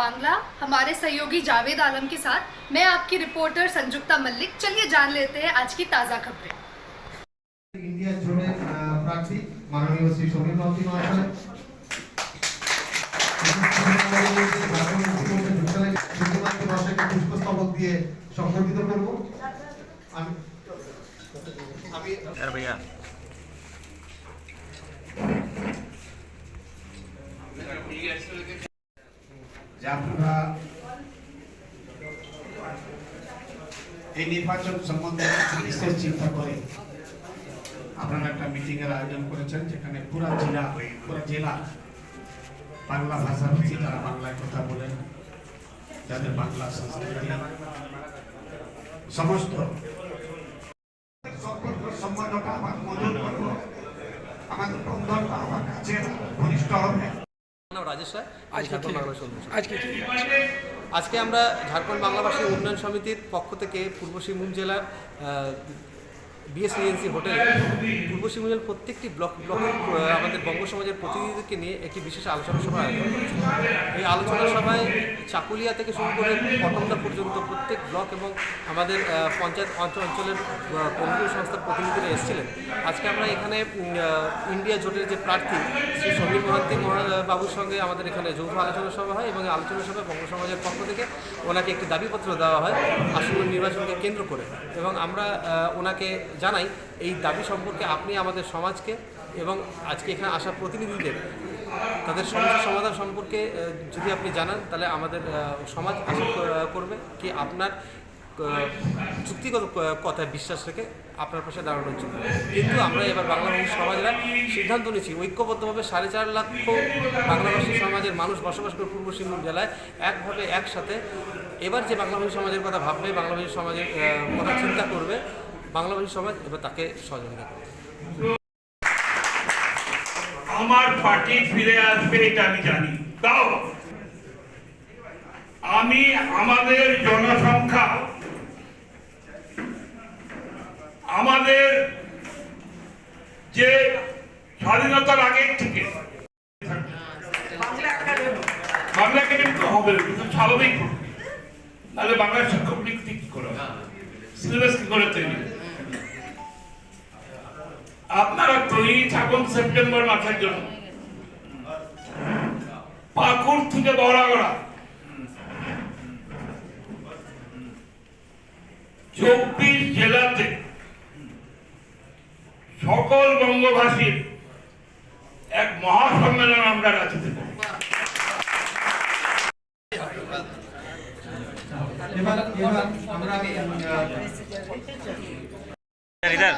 बांग्ला हमारे सहयोगी जावेद आलम के साथ मैं आपकी रिपोर्टर संजुक्ता मल्लिक। चलिए जान लेते हैं आज की ताज़ा खबरें। इंडिया जोड़े प्रार्थी माननीय श्री समीर माउती महाशय पुष्पस्तबक দিয়ে সংবর্ধিত করব। भैया আপনারা এই নির্বাচন সম্বন্ধে বিশেষ চিন্তা করে আপনারা একটা মিটিং এর আয়োজন করেছেন, যেখানে পুরা জেলা বাংলা ভাষাভাষী যারা বাংলায় কথা বলেন, যাদের বাংলা সংস্কৃতি সমস্ত সম্বন্ধটা আমার মজুর করবো, আমাদের বন্ধনটা আমার কাছে ঘনিষ্ঠ হবে। রাজেশ রায়, আজকে আমরা ঝাড়খণ্ড বাংলাভাষী উন্নয়ন সমিতির পক্ষ থেকে পূর্ব সিংভূম জেলার বিএসএনসি হোটেলে পূর্ব সিংভূম জেলার প্রত্যেকটি ব্লকের আমাদের বঙ্গ সমাজের প্রতিনিধিদেরকে নিয়ে একটি বিশেষ আলোচনা সভা আয়োজন করেছে। এই আলোচনা সভায় চাকুলিয়া থেকে শুরু করে পটমদা পর্যন্ত প্রত্যেক ব্লক এবং আমাদের পঞ্চায়েত অঞ্চলের কেন্দ্রীয় সংস্থার প্রতিনিধিরা এসেছিলেন। আজকে আমরা এখানে ইন্ডিয়া জোটের যে প্রার্থী শ্রী সমীর মহান্তি বাবুর সঙ্গে আমাদের এখানে যৌথ আলোচনা সভা হয় এবং এই আলোচনা সভায় বঙ্গ সমাজের পক্ষ থেকে ওনাকে একটি দাবিপত্র দেওয়া হয় আসন্ন নির্বাচনকে কেন্দ্র করে, এবং আমরা ওনাকে জানাই এই দাবি সম্পর্কে আপনি আমাদের সমাজকে এবং আজকে এখানে আসা প্রতিনিধিদের তাদের সমস্যা সমাধান সম্পর্কে যদি আপনি জানান, তাহলে আমাদের সমাজ আশা করবে কি আপনার যুক্তিগত কথায় বিশ্বাস রেখে আপনার পাশে দাঁড়ানোর জন্য। কিন্তু আমরা এবার বাংলাভাষী সমাজরা সিদ্ধান্ত নিয়েছি ঐক্যবদ্ধভাবে 4.5 লাখ বাংলাভাষী সমাজের মানুষ বসবাস করে পূর্ব সিংভূম জেলায় একভাবে একসাথে এবার যে বাংলাভাষী সমাজের কথা ভাববে, বাংলাভাষী সমাজের কথা চিন্তা করবে, বাংলাভাষী সমাজ এবার তাকে সহযোগিতা করবে। আমার পার্টি ফিরে আসবে এটা আমি জানি, তাও আমি আমাদের জনসংখ্যা, আমাদের যে স্বাধীনতার আগের থেকে বাংলা একাডেমি তো হবে, কিন্তু স্বাভাবিক নাহলে বাংলা শিক্ষক নিযুক্তি কি করে, সিলেবাস কি করে তৈরি। আপনারা তৈরি থাকুন সেপ্টেম্বর মাসের জন্য। পাকুড় থেকে বড়াগড়া 24 জেলাতে সকল বঙ্গভাষীর এক মহাসম্মেলন আমরা রাঁচিতে করব। इधर